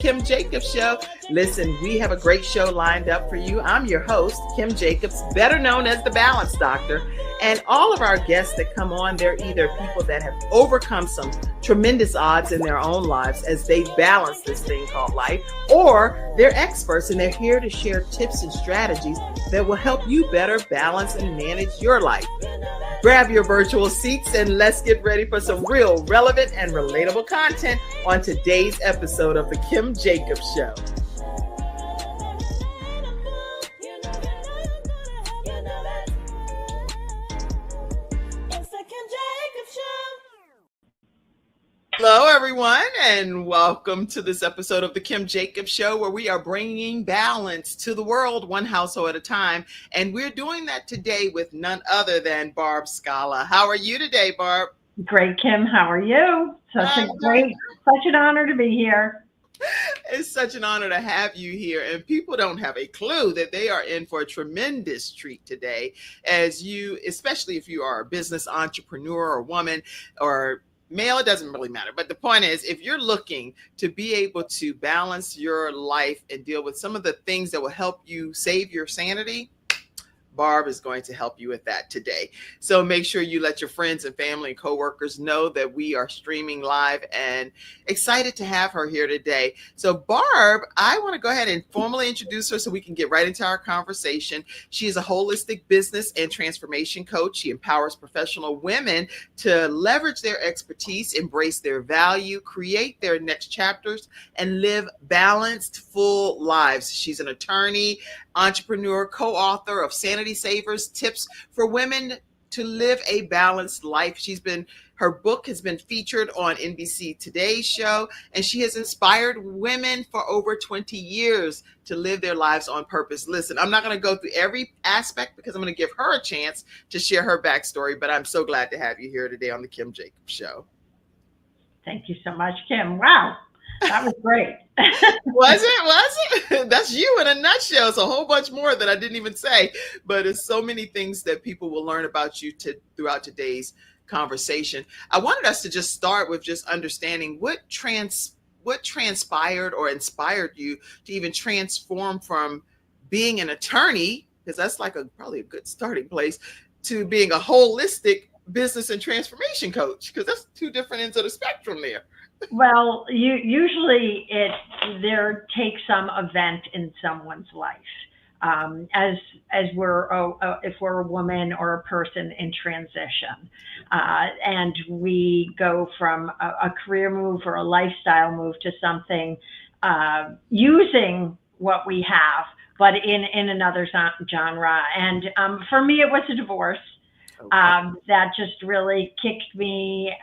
Kim Jacobs Show. Listen, we have a great show lined up for you. I'm your host, Kim Jacobs, better known as the Balance Doctor. And all of our guests that come on, they're either people that have overcome some tremendous odds in their own lives as they balance this thing called life, or they're experts and they're here to share tips and strategies that will help you better balance and manage your life. Grab your virtual seats and let's get ready for some real relevant and relatable content on today's episode of the Kim Jacobs Show. Hello, everyone, and welcome to this episode of the Kim Jacobs Show, where we are bringing balance to the world, one household at a time. And we're doing that today with none other than Barb Scala. How are you today, Barb? Great, Kim. How are you? Such an honor to be here. It's such an honor to have you here. And people don't have a clue that they are in for a tremendous treat today, as you, especially if you are a business entrepreneur or woman or male, it doesn't really matter. But the point is, if you're looking to be able to balance your life and deal with some of the things that will help you save your sanity, Barb is going to help you with that today. So make sure you let your friends and family and coworkers know that we are streaming live, and excited to have her here today. So Barb, I want to go ahead and formally introduce her so we can get right into our conversation. She is a holistic business and transformation coach. She empowers professional women to leverage their expertise, embrace their value, create their next chapters, and live balanced, full lives. She's an attorney, entrepreneur, co-author of Sanity Savers, tips for women to live a balanced life. Her book has been featured on NBC Today's show, and she has inspired women for over 20 years to live their lives on purpose. Listen, I'm not going to go through every aspect because I'm going to give her a chance to share her backstory, but I'm so glad to have you here today on the Kim Jacobs Show. Thank you so much, Kim. Wow. That was great. Was it? That's you in a nutshell. It's a whole bunch more that I didn't even say, but it's so many things that people will learn about you throughout today's conversation. I wanted us to just start with just understanding what transpired or inspired you to even transform from being an attorney, because that's like probably a good starting place, to being a holistic business and transformation coach, because that's two different ends of the spectrum there. Well, usually there takes some event in someone's life, as if we're a woman or a person in transition, and we go from a career move or a lifestyle move to something using what we have, but in another genre. And for me, it was a divorce. That just really kicked me,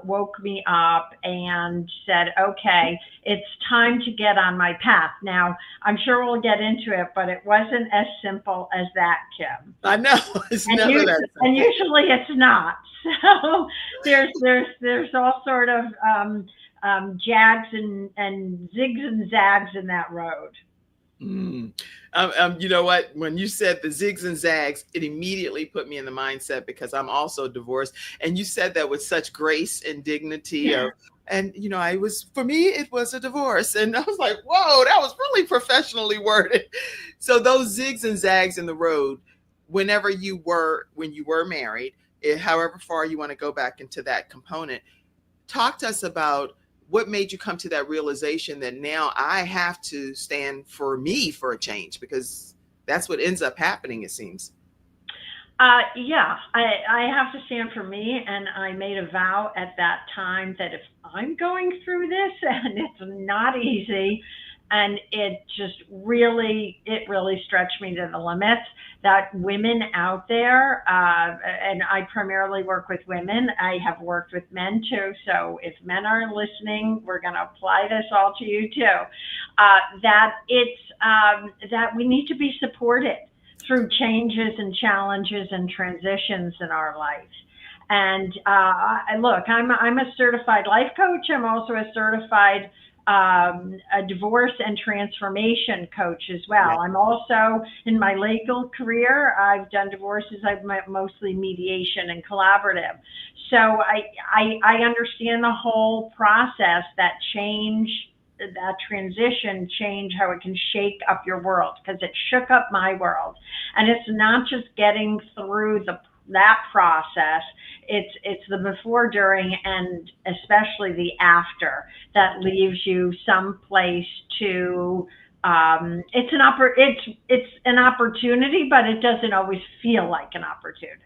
woke me up and said, okay, it's time to get on my path. Now, I'm sure we'll get into it, but it wasn't as simple as that, Kim. I know. It's never that simple. And usually it's not. So there's all sort of jags and zigs and zags in that road. You know what? When you said the zigs and zags, it immediately put me in the mindset, because I'm also divorced. And you said that with such grace and dignity. Yeah. For me, it was a divorce. And I was like, whoa, that was really professionally worded. So those zigs and zags in the road, when you were married, however far you want to go back into that component, talk to us about what made you come to that realization that now I have to stand for me for a change, because that's what ends up happening, it seems. Yeah, I have to stand for me. And I made a vow at that time that if I'm going through this, and it's not easy, and it really stretched me to the limits, that women out there, and I primarily work with women. I have worked with men too. So if men are listening, we're going to apply this all to you too. That we need to be supported through changes and challenges and transitions in our lives. And look, I'm a certified life coach. I'm also a certified a divorce and transformation coach as well. Yeah. I'm also, in my legal career, I've done divorces. I've mostly mediation and collaborative. So I understand the whole process, that change that transition change, how it can shake up your world, because it shook up my world. And it's not just getting through that process, it's the before, during, and especially the after that leaves you some place to it's an opportunity, but it doesn't always feel like an opportunity.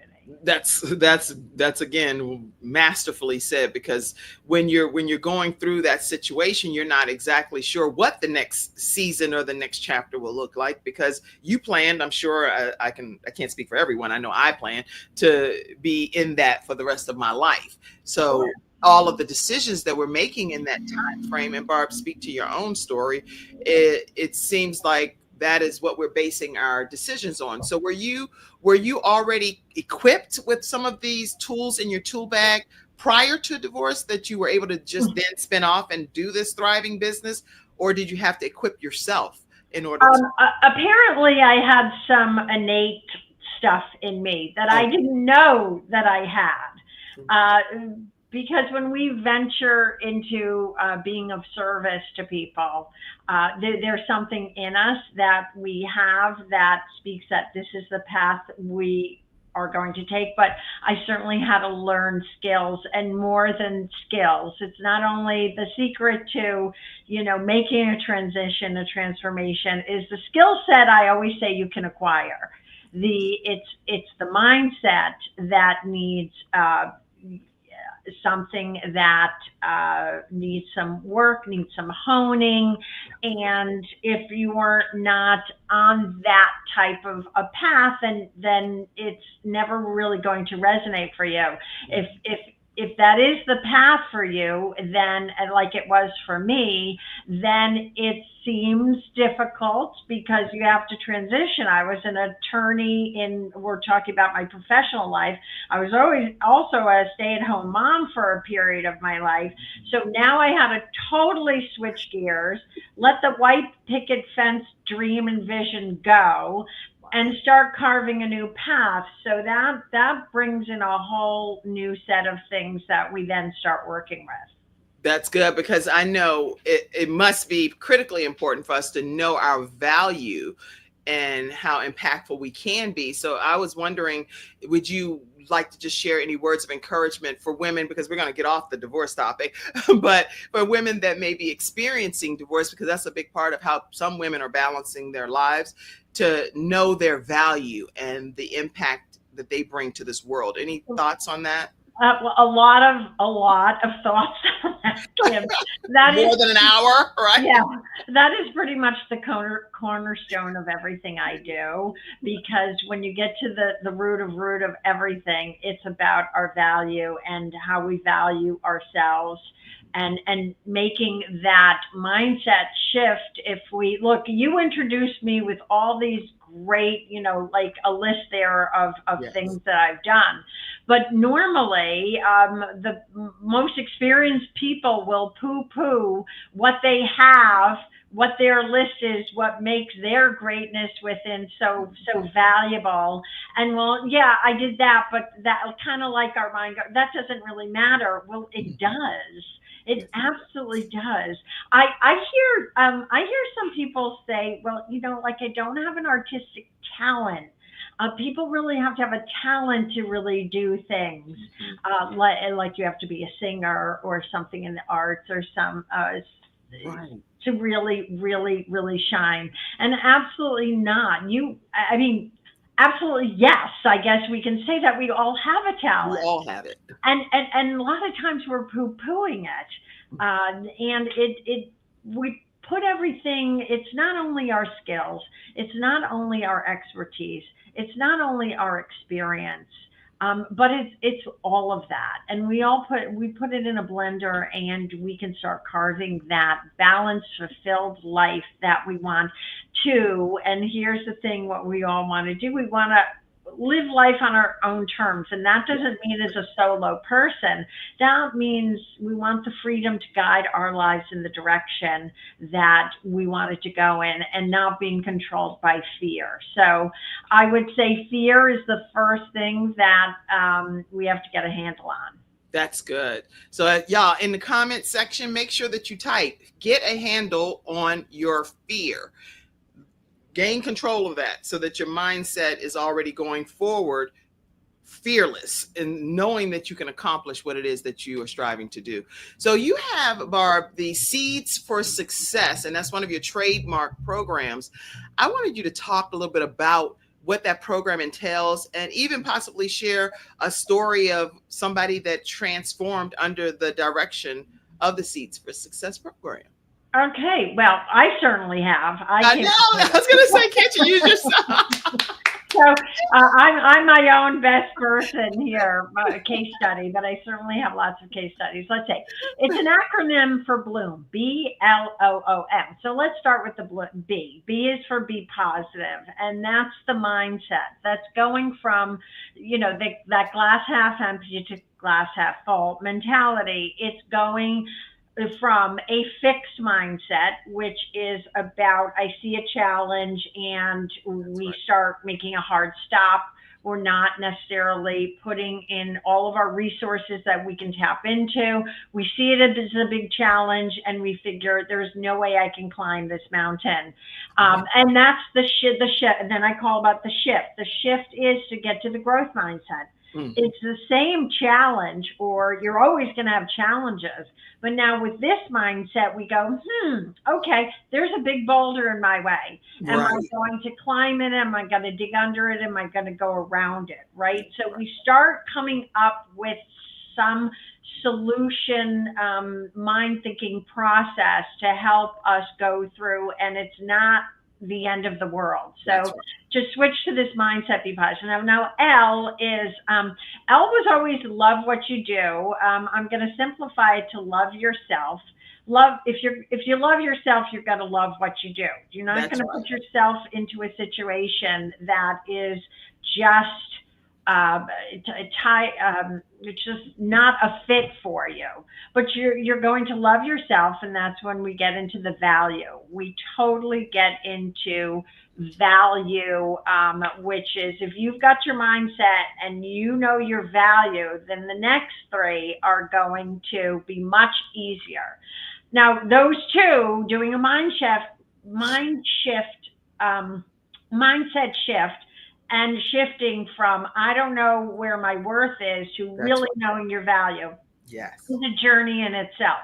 That's again masterfully said, because when you're going through that situation, you're not exactly sure what the next season or the next chapter will look like, because you planned, I'm sure, I can't speak for everyone, I know I plan to be in that for the rest of my life. So all of the decisions that we're making in that time frame, and Barb, speak to your own story, it seems like that is what we're basing our decisions on. So were you already equipped with some of these tools in your tool bag prior to divorce that you were able to just then spin off and do this thriving business? Or did you have to equip yourself in order to? Apparently, I had some innate stuff in me that I didn't know that I had. Because when we venture into being of service to people, there's something in us that we have that speaks that this is the path we are going to take. But I certainly had to learn skills, and more than skills. It's not only the secret to, making a transition, a transformation, is the skill set I always say you can acquire. It's the mindset that needs something that needs some work, needs some honing. And if you are not on that type of a path, then it's never really going to resonate for you. If that is the path for you, then, like it was for me, then it seems difficult because you have to transition. I was an attorney we're talking about my professional life. I was always also a stay-at-home mom for a period of my life. So now I had to totally switch gears, let the white picket fence dream and vision go, and start carving a new path. So that brings in a whole new set of things that we then start working with. That's good, because I know it must be critically important for us to know our value and how impactful we can be. So I was wondering, would you like to just share any words of encouragement for women, because we're going to get off the divorce topic, but for women that may be experiencing divorce, because that's a big part of how some women are balancing their lives, to know their value and the impact that they bring to this world. Any thoughts on that? Well, a lot of thoughts on that, Kim. That More than an hour, right? Yeah, that is pretty much the cornerstone of everything I do, because when you get to the root of everything, it's about our value and how we value ourselves, and making that mindset shift. If we look, you introduced me with all these great, like a list there of yes, things that I've done. But normally, the most experienced people will poo-poo what they have, what their list is, what makes their greatness within so valuable. And well, yeah, I did that, but that kind of like our mind, that doesn't really matter. Well, it does. It absolutely does. I hear some people say, well, like, I don't have an artistic talent. People really have to have a talent to really do things. Like you have to be a singer or something in the arts or some right, to really, really, really shine. And absolutely not. Absolutely, yes. I guess we can say that we all have a talent. We all have it. And a lot of times we're poo-pooing it. And we put everything, it's not only our skills, it's not only our expertise, it's not only our experience, but it's all of that. And we put it in a blender, and we can start carving that balanced, fulfilled life that we want to. And here's the thing, what we all want to do, we want to live life on our own terms. And that doesn't mean as a solo person. That means we want the freedom to guide our lives in the direction that we want it to go in, and not being controlled by fear. So I would say fear is the first thing that we have to get a handle on. That's good. So, y'all, in the comment section, make sure that you type, get a handle on your fear. Gain control of that so that your mindset is already going forward fearless and knowing that you can accomplish what it is that you are striving to do. So you have, Barb, the Seeds for Success, and that's one of your trademark programs. I wanted you to talk a little bit about what that program entails and even possibly share a story of somebody that transformed under the direction of the Seeds for Success program. Okay, well, I certainly have. I know. I was going to say, can't you use yourself? So I'm my own best person here, case study, but I certainly have lots of case studies. Let's say it's an acronym for Bloom, BLOOM. So let's start with the B. B is for be positive, and that's the mindset. That's going from, that glass half empty to glass half full mentality. It's going from a fixed mindset, which is about, I see a challenge and we start making a hard stop. We're not necessarily putting in all of our resources that we can tap into. We see it as a big challenge and we figure there's no way I can climb this mountain. And that's the shift. And then I call about the shift. The shift is to get to the growth mindset. It's the same challenge, or you're always going to have challenges. But now with this mindset, we go, okay, there's a big boulder in my way. Am I going to climb it? Am I going to dig under it? Am I going to go around it? Right? So we start coming up with some solution, mind thinking process to help us go through, and it's not the end of the world. So just switch to this mindset, be positive. Now L is, L was always love what you do. I'm going to simplify it to love yourself. If you love yourself, you're going to love what you do. You're not going to put yourself into a situation that is just it's just not a fit for you, but you're going to love yourself. And that's when we get into the value. We totally get into value, which is if you've got your mindset and you know your value, then the next three are going to be much easier. Now, those two, doing a mindset shift, and shifting from I don't know where my worth is to really knowing your value. Yes. It's a journey in itself.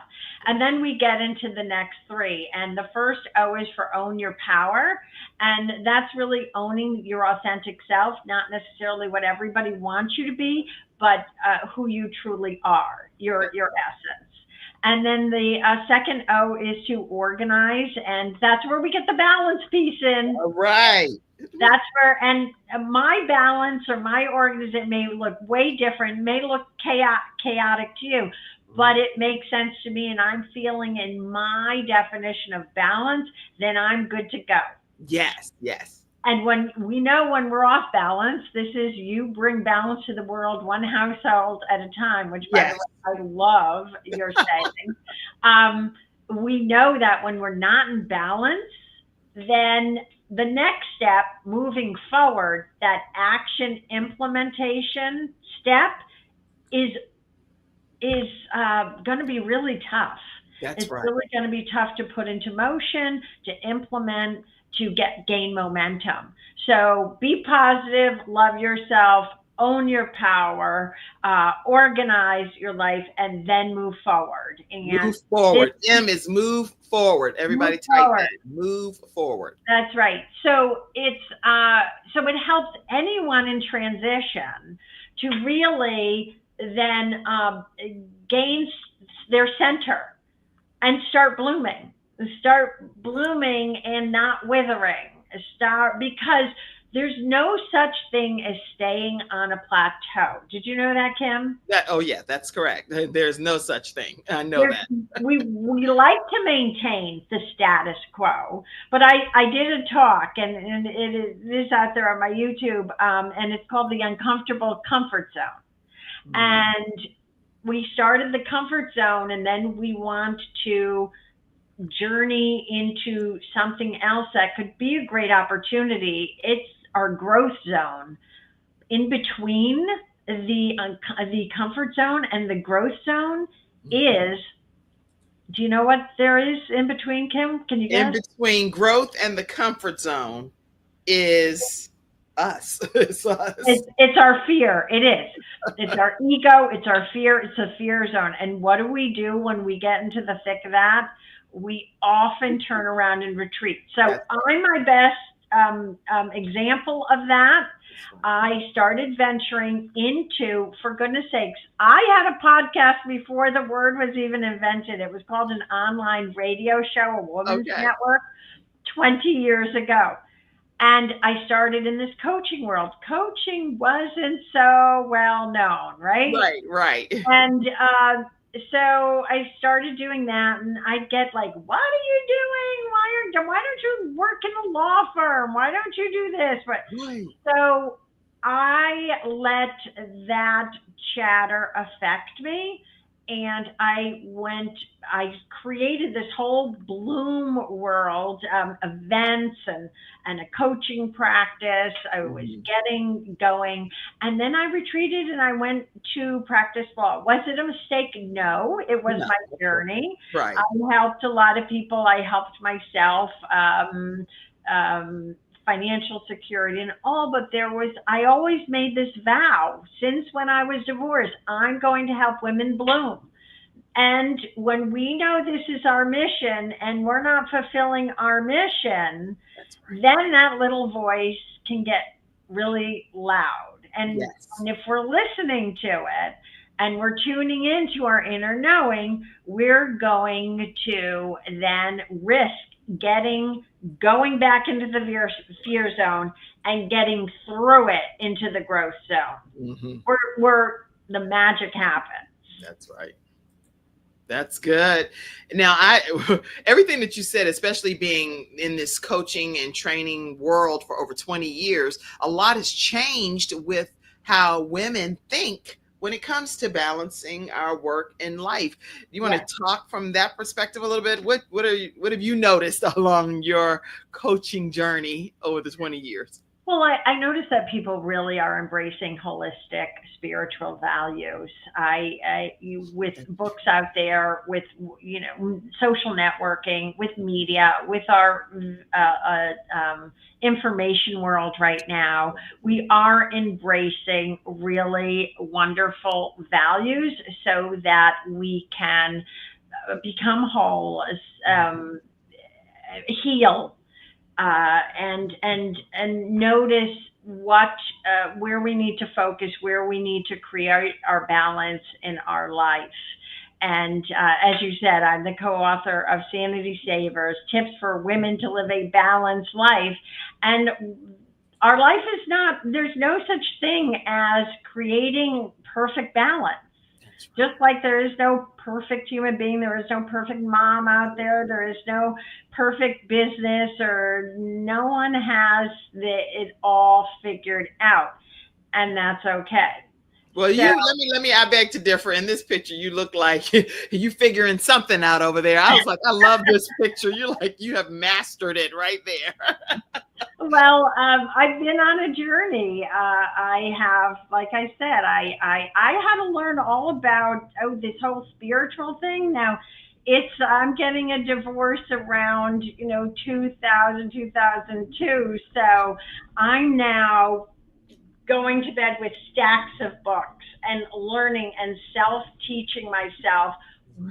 And then we get into the next three. And the first O is for own your power. And that's really owning your authentic self, not necessarily what everybody wants you to be, but who you truly are, your essence. And then the second O is to organize. And that's where we get the balance piece in. All right. That's where, and my balance or my organization may look way different, may look chaotic to you, but it makes sense to me and I'm feeling in my definition of balance, then I'm good to go. Yes, yes. And when we know when we're off balance, this is you bring balance to the world one household at a time, which by the way, I love your saying. We know that when we're not in balance, then the next step moving forward, that action implementation step is going to be really tough. It's really going to be tough to put into motion, to implement, to gain momentum. So be positive, love yourself, own your power, organize your life, and then move forward. And move forward. M is move forward. Everybody type that. Move forward. That's right. So it's so it helps anyone in transition to really then gain their center and start blooming and not withering. Because there's no such thing as staying on a plateau. Did you know that, Kim? Oh, yeah, that's correct. There's no such thing. I know that. we like to maintain the status quo, but I did a talk, and it is out there on my YouTube, and it's called the uncomfortable comfort zone. And we started the comfort zone, and then we want to journey into something else that could be a great opportunity. It's our growth zone. In between the comfort zone and the growth zone is, do you know what there is in between, Kim? Can you In guess? between growth and the comfort zone is us. It's us. It's our fear. It is. It's our ego. It's our fear. It's a fear zone. And what do we do when we get into the thick of that? We often turn around and retreat. So That's I'm my best example of that. I started venturing into, for goodness sakes, I had a podcast before the word was even invented. It was called an online radio show, a women's okay. network, 20 years ago. And I started in this coaching world. Coaching wasn't so well known, right? Right, right. And so I started doing that, and I'd get like, "What are you doing? Why don't you work in a law firm? Why don't you do this?" But Right. so I let that chatter affect me, and I created this whole Bloom world, events and a coaching practice. I was getting going, and then I retreated and I went to practice law. Was it a mistake? No, it was No, my journey. right. I helped a lot of people. I helped myself. Financial security and all, but I always made this vow since when I was divorced, I'm going to help women bloom. And when we know this is our mission and we're not fulfilling our mission, Right. then that little voice can get really loud. And if we're listening to it and we're tuning into our inner knowing, we're going to then risk going back into the fear zone and getting through it into the growth zone, where the magic happens. That's right. That's good. Now, everything that you said, especially being in this coaching and training world for over 20 years, a lot has changed with how women think when it comes to balancing our work and life. You want to talk from that perspective a little bit? What have you noticed along your coaching journey over the 20 years? Well, I noticed that people really are embracing holistic spiritual values. With books out there, with social networking, with media, with our information world right now, we are embracing really wonderful values so that we can become whole, heal. And notice where we need to focus, where we need to create our balance in our life. And as you said, I'm the co-author of Sanity Savers, Tips for Women to Live a Balanced Life. And our life is not, there's no such thing as creating perfect balance. Just like there is no perfect human being, there is no perfect mom out there, there is no perfect business, or no one has it all figured out, and that's okay. Well, I beg to differ. In this picture, you look like you figuring something out over there. I was like, I love this picture. You're like, you have mastered it right there. Well, I've been on a journey. I have, like I said, I had to learn all about this whole spiritual thing. Now, I'm getting a divorce around 2000, 2002, so I'm now going to bed with stacks of books and learning and self-teaching myself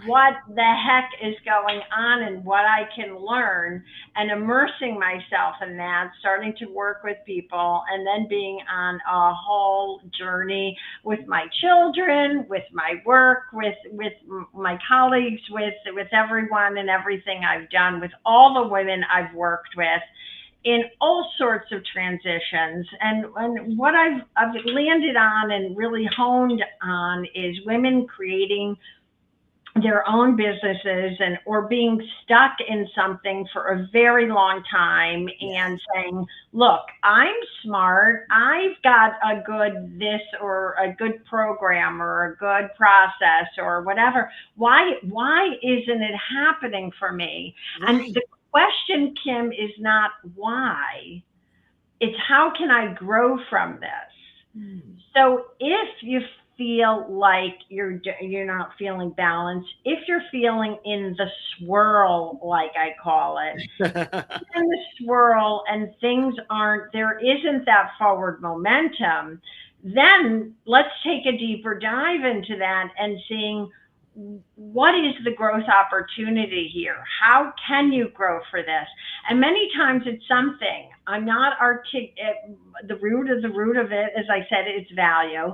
what the heck is going on and what I can learn, and immersing myself in that, starting to work with people, and then being on a whole journey with my children, with my work, with my colleagues, with everyone and everything I've done, with all the women I've worked with in all sorts of transitions. And what I've landed on and really honed on is women creating their own businesses or being stuck in something for a very long time and saying, look, I'm smart. I've got a good this or a good program or a good process or whatever. Why isn't it happening for me? Right. And the question, Kim, is not why. It's how can I grow from this? So if you feel like you're not feeling balanced, if you're feeling in the swirl, like I call it, in the swirl and things aren't, there isn't that forward momentum, then let's take a deeper dive into that and seeing what is the growth opportunity here? How can you grow for this? And many times it's something I'm not the root of it, as I said, it's value.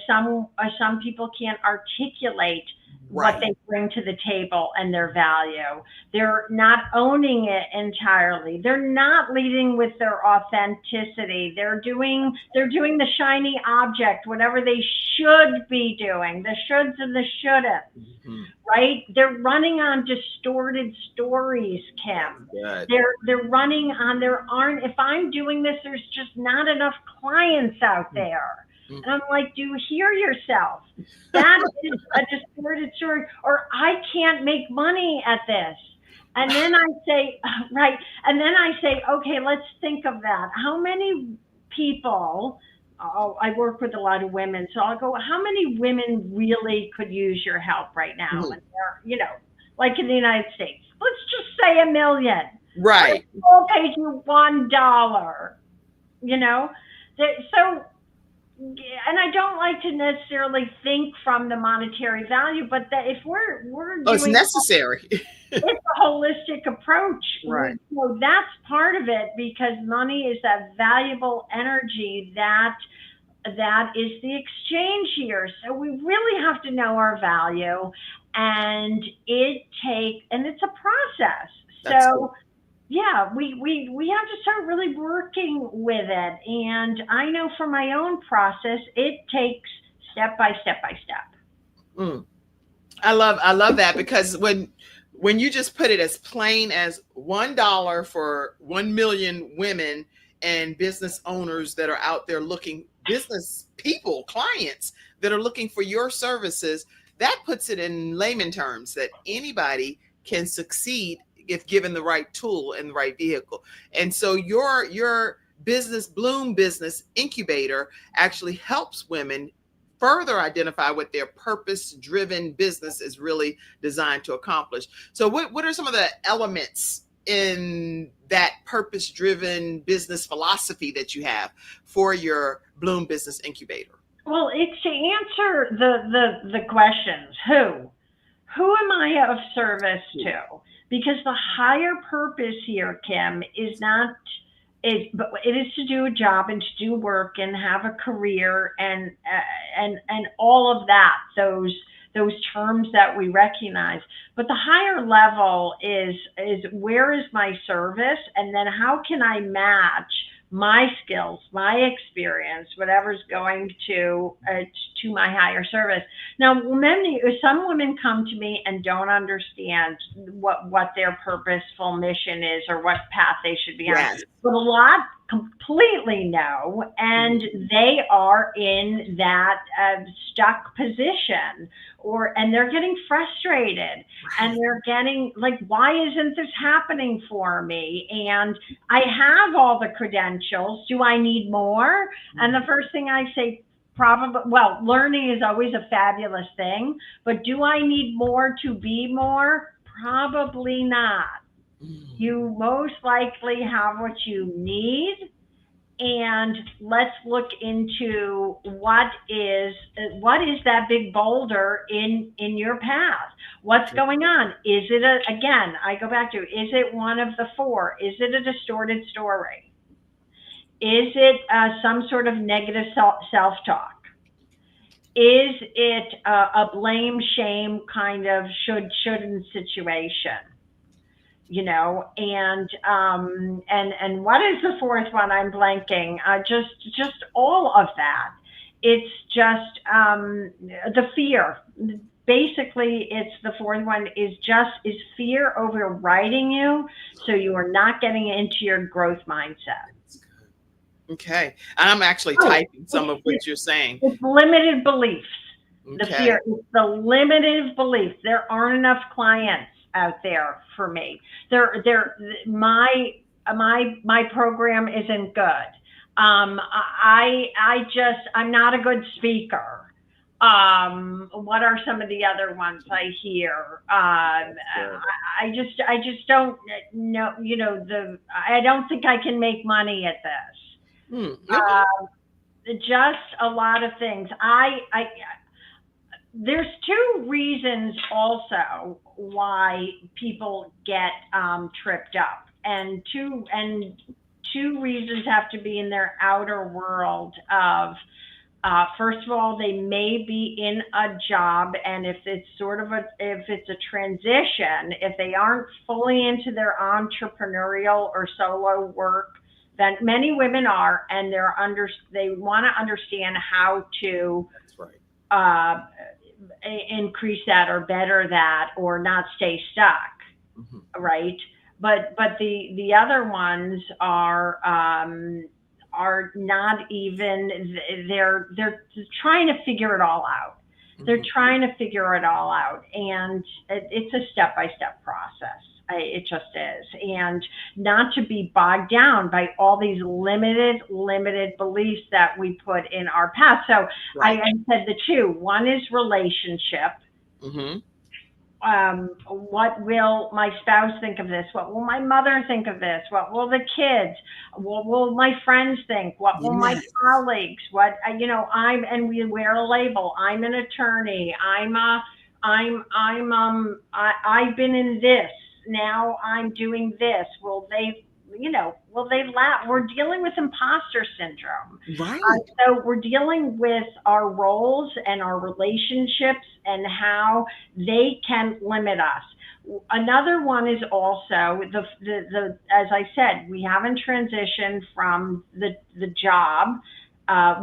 Some people can't articulate what Right. they bring to the table and their value. They're not owning it entirely. They're not leading with their authenticity. They're doing the shiny object, whatever they should be doing, the shoulds and the shouldn'ts, Mhm. right? They're running on distorted stories, That's Kim. good. They're running on if I'm doing this, there's just not enough clients out there. Mhm. And I'm like, do you hear yourself? That is a distorted story, or I can't make money at this. And then I say, right. And then I say, okay, let's think of that. How many people, I work with a lot of women, so I'll go, how many women really could use your help right now? Mhm. And they're, like in the United States, let's just say 1,000,000. Right. We'll pay you $1, you know? So, and I don't like to necessarily think from the monetary value, but that if we're Oh, it's doing, necessary. it's a holistic approach. Right. So that's part of it, because money is that valuable energy that is the exchange here. So we really have to know our value, and it's a process. That's So good. yeah, we have to start really working with it. And I know from my own process, it takes step by step by step. Mm. I love that, because when you just put it as plain as $1 for 1 million women and business owners that are out there looking, business people, clients that are looking for your services, that puts it in layman terms that anybody can succeed if given the right tool and the right vehicle. And so your business Bloom business incubator actually helps women further identify what their purpose driven business is really designed to accomplish. So what are some of the elements in that purpose driven business philosophy that you have for your Bloom business incubator? Well, it's to answer the questions. Who am I of service to? Because the higher purpose here, Kim, is not but it is to do a job and to do work and have a career and all of that. Those terms that we recognize. But the higher level is where is my service, and then how can I match my skills, my experience, whatever's going to my higher service. Now, some women come to me and don't understand what their purposeful mission is or what path they should be on. Yes. But a lot completely know, and they are in that stuck position, and they're getting frustrated, and they're getting like, why isn't this happening for me? And I have all the credentials. Do I need more? And the first thing I say, probably, well, learning is always a fabulous thing, but do I need more to be more? Probably not. You most likely have what you need. And let's look into what is that big boulder in your path. What's going on? Is it again, I go back to, is it one of the four? Is it a distorted story? Is it some sort of negative self-talk? Is it a blame shame kind of shouldn't situation? And what is the fourth one? I'm blanking. Just all of that. It's just the fear. Basically, it's the fourth one is fear overriding you, so you are not getting into your growth mindset. Okay. I'm actually typing some of what you're saying. It's limited beliefs. The Okay. fear is the limited belief. There aren't enough clients out there for me. My program isn't good. I'm not a good speaker. What are some of the other ones I hear? I just don't know, I don't think I can make money at this. Just a lot of things. There's two reasons also why people get tripped up, and two reasons have to be in their outer world of, first of all, they may be in a job, and if it's a transition, if they aren't fully into their entrepreneurial or solo work, then many women are, and they want to understand how to increase that or better that, or not stay stuck, right? But the other ones are not even, they're trying to figure it all out. They're trying to figure it all out, and it's a step-by-step process. It just is. And not to be bogged down by all these limited beliefs that we put in our past. So I said the two. One is relationship. What will my spouse think of this? What will my mother think of this? What will the kids? What will my friends think? What will my colleagues? And we wear a label. I'm an attorney. I've been in this. Now I'm doing this. Will they laugh? We're dealing with imposter syndrome. Right. So we're dealing with our roles and our relationships and how they can limit us. Another one is also the as I said, we haven't transitioned from the job.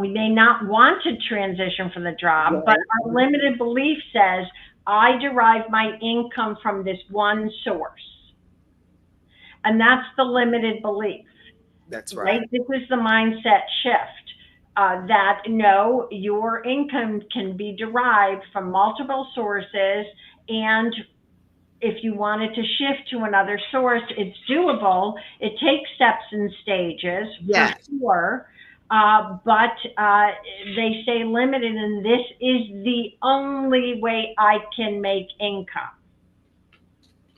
We may not want to transition from the job, but our limited belief says, I derive my income from this one source. And that's the limited belief. That's right. This is the mindset shift, that no, your income can be derived from multiple sources. And if you wanted to shift to another source, it's doable. It takes steps and stages, for sure. But they stay limited, and this is the only way I can make income.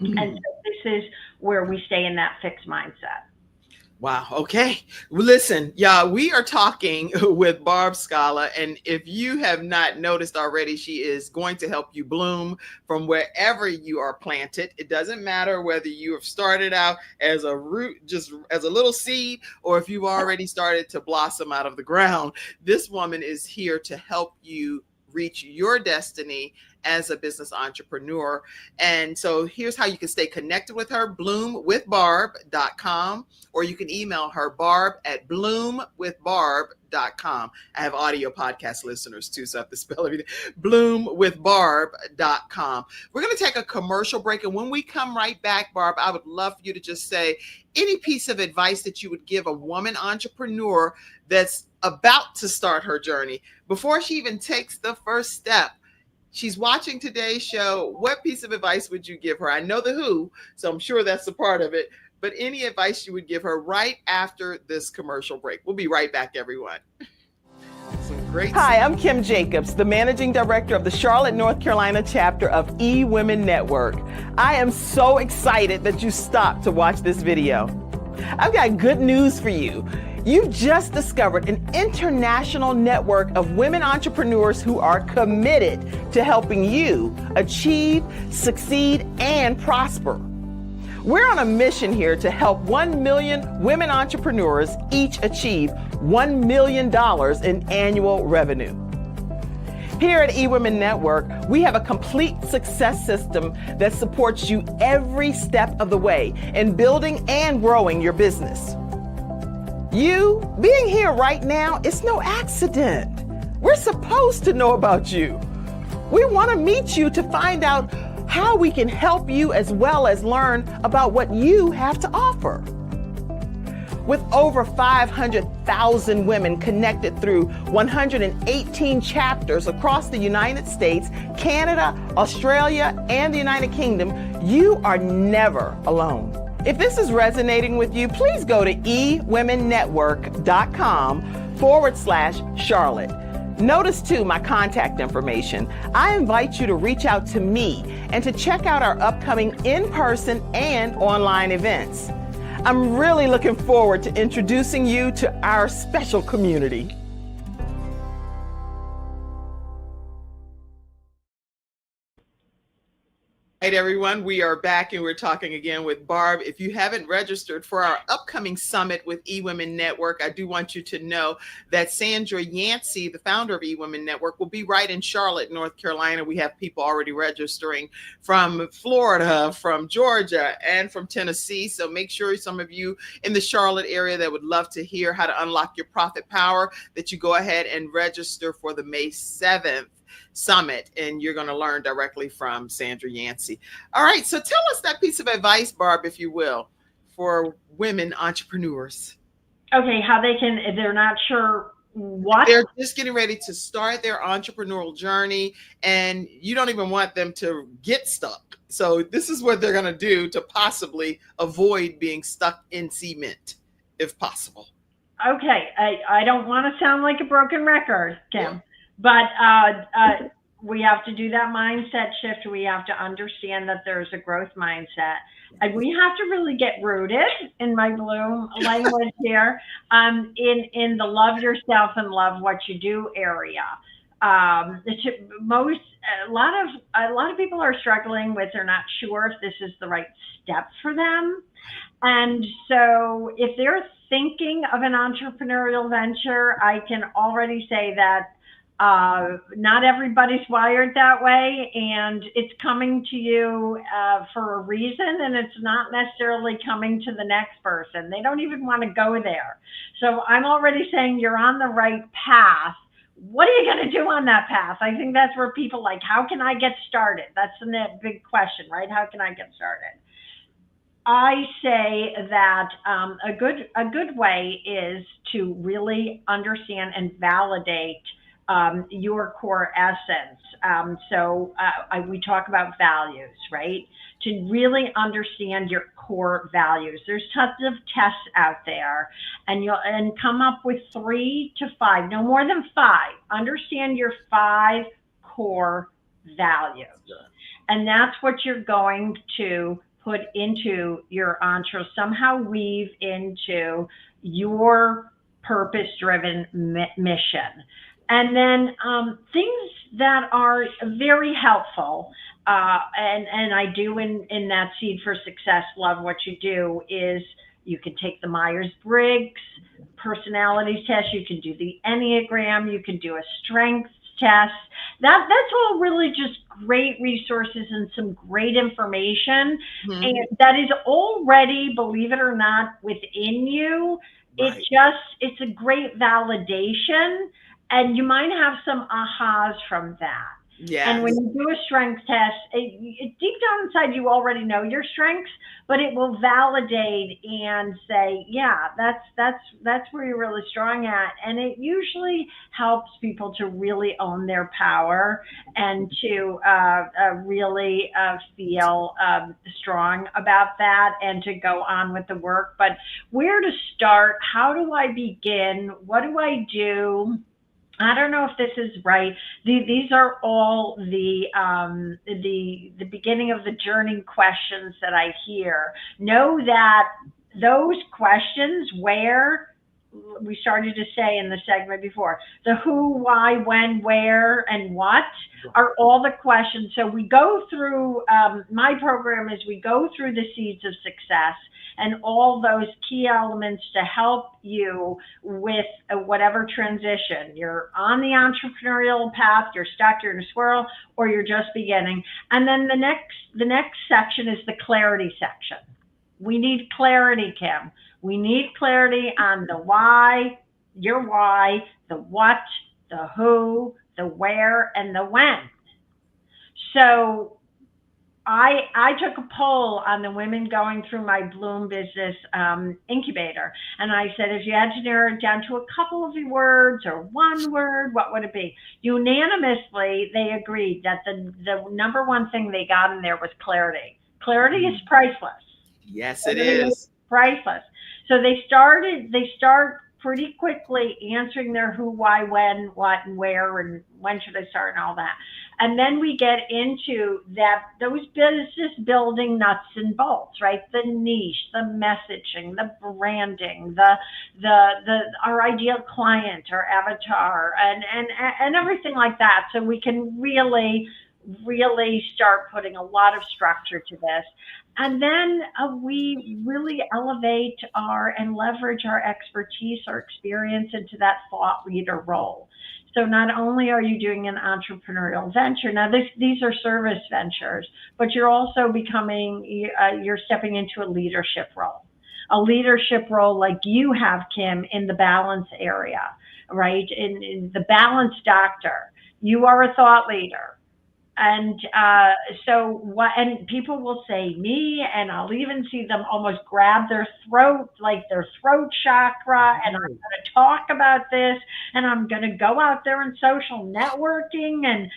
And so this is where we stay in that fixed mindset. Wow. Okay. Well, listen, y'all, we are talking with Barb Scala. And if you have not noticed already, she is going to help you bloom from wherever you are planted. It doesn't matter whether you have started out as a root, just as a little seed, or if you've already started to blossom out of the ground. This woman is here to help you reach your destiny as a business entrepreneur. And so here's how you can stay connected with her: bloomwithbarb.com, or you can email her, barb@bloomwithbarb.com. I have audio podcast listeners too, so I have to spell everything. bloomwithbarb.com. We're going to take a commercial break, and when we come right back, Barb, I would love for you to just say any piece of advice that you would give a woman entrepreneur that's about to start her journey before she even takes the first step. She's watching today's show. What piece of advice would you give her? I know the who, so I'm sure that's a part of it, but any advice you would give her right after this commercial break. We'll be right back, everyone. Hi, I'm Kim Jacobs, the Managing Director of the Charlotte, North Carolina chapter of EWomen Network. I am so excited that you stopped to watch this video. I've got good news for you. You've just discovered an international network of women entrepreneurs who are committed to helping you achieve, succeed, and prosper. We're on a mission here to help 1 million women entrepreneurs each achieve $1 million in annual revenue. Here at EWomen Network, we have a complete success system that supports you every step of the way in building and growing your business. You being here right now is no accident. We're supposed to know about you. We want to meet you to find out how we can help you, as well as learn about what you have to offer. With over 500,000 women connected through 118 chapters across the United States, Canada, Australia, and the United Kingdom, you are never alone. If this is resonating with you, please go to eWomenNetwork.com/Charlotte. Notice too my contact information. I invite you to reach out to me and to check out our upcoming in-person and online events. I'm really looking forward to introducing you to our special community. All right, everyone, we are back and we're talking again with Barb. If you haven't registered for our upcoming summit with EWomen Network, I do want you to know that Sandra Yancey, the founder of EWomen Network, will be right in Charlotte, North Carolina. We have people already registering from Florida, from Georgia, and from Tennessee. So make sure some of you in the Charlotte area that would love to hear how to unlock your profit power, that you go ahead and register for the May 7th summit, and you're going to learn directly from Sandra Yancey. All right, so tell us that piece of advice, Barb, if you will, for women entrepreneurs. Okay, how they can, if they're not sure what? They're just getting ready to start their entrepreneurial journey, and you don't even want them to get stuck. So this is what they're going to do to possibly avoid being stuck in cement, if possible. Okay, I don't want to sound like a broken record, Kim. Yeah. But we have to do that mindset shift. We have to understand that there's a growth mindset. And we have to really get rooted, in my Bloom language here, in the love yourself and love what you do area. A lot of people are struggling with, they're not sure if this is the right step for them. And so if they're thinking of an entrepreneurial venture, I can already say that not everybody's wired that way, and it's coming to you for a reason, and it's not necessarily coming to the next person. They don't even want to go there. So I'm already saying you're on the right path. What are you going to do on that path? I think that's where people like, how can I get started? That's the big question, right? How can I get started? I say that a good way is to really understand and validate your core essence. We talk about values, right? To really understand your core values. There's tons of tests out there, and come up with 3 to 5, no more than 5. Understand your 5 core values. And that's what you're going to put into your somehow weave into your purpose-driven mission. And then things that are very helpful, and I do in that Seed for Success, love what you do, is you can take the Myers-Briggs personality test, you can do the Enneagram, you can do a strengths test. That's all really just great resources and some great information, and that is already, believe it or not, within you. Right. It's a great validation. And you might have some ahas from that. Yeah. And when you do a strength test, deep down inside, you already know your strengths, but it will validate and say, yeah, that's where you're really strong at. And it usually helps people to really own their power and to really feel strong about that and to go on with the work. But where to start? How do I begin? What do I do? I don't know if this is right. These are all the beginning of the journey questions that I hear. Know that those questions, where we started to say in the segment before, the who, why, when, where, and what are all the questions. So we go through, my program is we go through the seeds of success and all those key elements to help you with whatever transition. You're on the entrepreneurial path, you're stuck, you're in a swirl, or you're just beginning. And then the next section is the clarity section. We need clarity, Kim. We need clarity on the why, your why, the what, the who, the where, and the when. So I took a poll on the women going through my Bloom Business incubator. And I said, if you had to narrow it down to a couple of words or one word, what would it be? Unanimously, they agreed that the number one thing they got in there was clarity. Clarity is priceless. Yes, it I mean, it's is. priceless. So they start pretty quickly answering their who, why, when, what, and where, and when should I start, and all that. And then we get into those business building nuts and bolts, right? The niche, the messaging, the branding, the our ideal client, our avatar, and everything like that. So we can really start putting a lot of structure to this. And then we really elevate our and leverage our expertise, our experience into that thought leader role. So not only are you doing an entrepreneurial venture, now these are service ventures, but you're also you're stepping into a leadership role like you have, Kim, in the balance area, right? In the balance doctor, you are a thought leader. And so what, and people will say me, and I'll even see them almost grab their throat, like their throat chakra, and I'm going to talk about this, and I'm going to go out there in social networking. And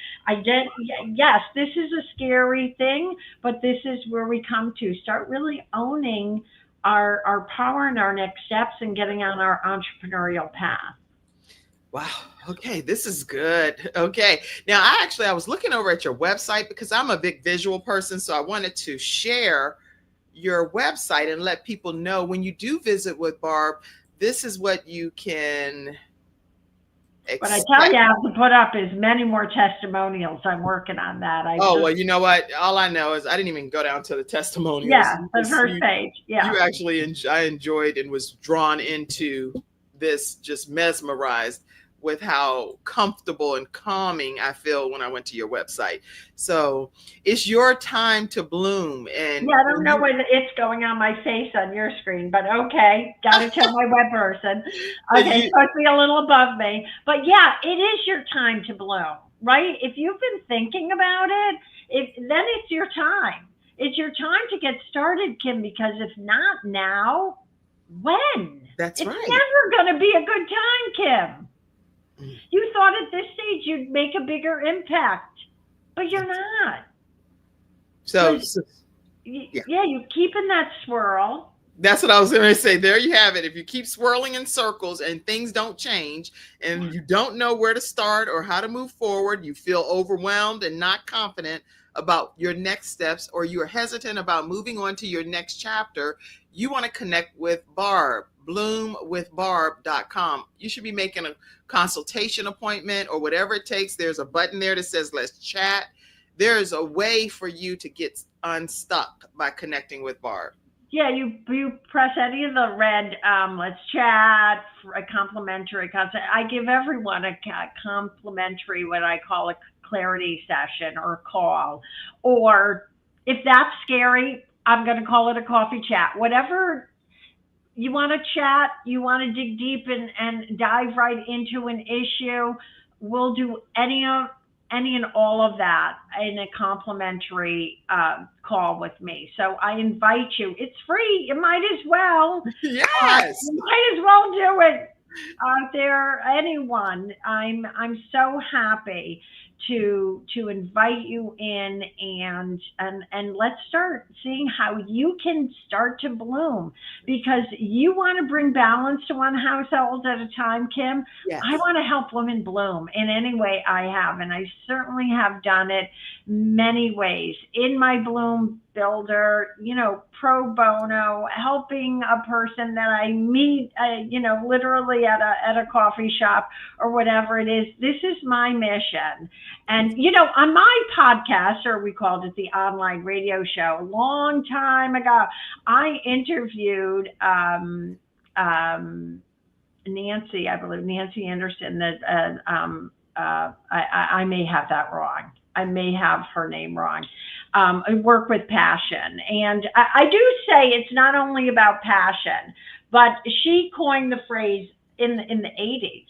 yes, this is a scary thing, but this is where we come to start really owning our power and our next steps and getting on our entrepreneurial path. Wow. Okay, this is good. Okay. Now, I was looking over at your website because I'm a big visual person, so I wanted to share your website and let people know when you do visit with Barb, this is what you can What I expect. tell you, I have to put up is many more testimonials. I'm working on that. Well, you know what? All I know is I didn't even go down to the testimonials. Yeah, the first page. Yeah. You actually, I enjoyed and was drawn into this, just mesmerized with how comfortable and calming I feel when I went to your website. So it's your time to bloom. And yeah, I don't know when it's going on my face on your screen, but okay, got to tell my web person. Okay, supposed to be a little above me, but yeah, it is your time to bloom, right? If you've been thinking about it, then it's your time. It's your time to get started, Kim, because if not now, when? That's it's right. never going to be a good time, Kim. You thought at this stage you'd make a bigger impact, but you're not. So yeah, you keep in that swirl. That's what I was going to say. There you have it. If you keep swirling in circles and things don't change and you don't know where to start or how to move forward, you feel overwhelmed and not confident about your next steps, or you're hesitant about moving on to your next chapter, you want to connect with Barb, bloomwithbarb.com. You should be making a consultation appointment or whatever it takes. There's a button there that says let's chat. There's a way for you to get unstuck by connecting with Barb. Yeah, you press any of the red, let's chat, a complimentary consult. I give everyone a complimentary, what I call a clarity session or call. Or if that's scary, I'm going to call it a coffee chat. Whatever you want to chat, you want to dig deep and dive right into an issue, we'll do any and all of that in a complimentary call with me. So I invite you. It's free. You might as well. Yes. You might as well do it out there. Anyone. I'm so happy to invite you in and let's start seeing how you can start to bloom, because you want to bring balance to one household at a time, Kim. Yes. I want to help women bloom in any way I have, and I certainly have done it many ways in my Bloom Builder, pro bono, helping a person that I meet, literally at a coffee shop or whatever it is. This is my mission. And, on my podcast, or we called it the online radio show, a long time ago, I interviewed Nancy, I believe, Nancy Anderson, that I may have that wrong. I may have her name wrong. I work with passion. And I do say it's not only about passion, but she coined the phrase in the 80s.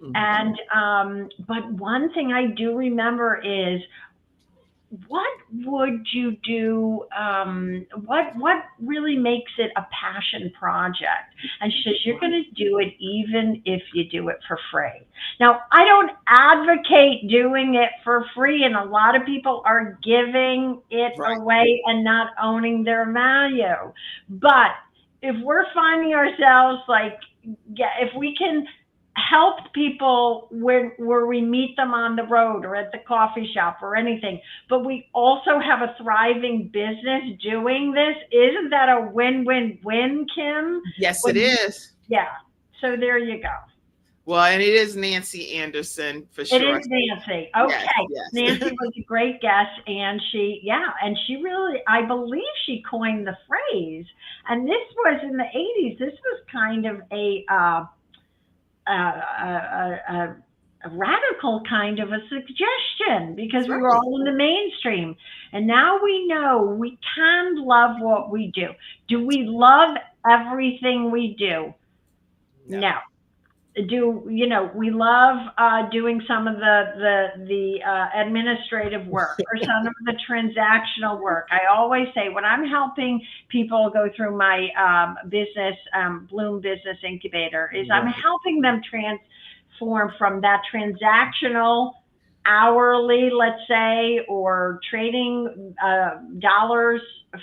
Mm-hmm. And but one thing I do remember is what would you do? What really makes it a passion project? And she says, you're going to do it even if you do it for free. Now, I don't advocate doing it for free, and a lot of people are giving it Right. away and not owning their value. But if we're finding ourselves like, yeah, if we can help people where we meet them on the road or at the coffee shop or anything, but we also have a thriving business doing this, isn't that a win-win-win, Kim? Yes, it is. Yeah. So there you go. Well, and it is Nancy Anderson for It sure. is Nancy. Okay. Yes, yes. Nancy was a great guest, and she really, I believe she coined the phrase. And this was in the 80s. This was kind of a radical kind of a suggestion because we were all in the mainstream. And now we know we can love what we do. Do we love everything we do? No. We love doing some of the administrative work or some of the transactional work. I always say when I'm helping people go through my business, Bloom Business Incubator, is I'm helping them transform from that transactional hourly, let's say, or trading dollars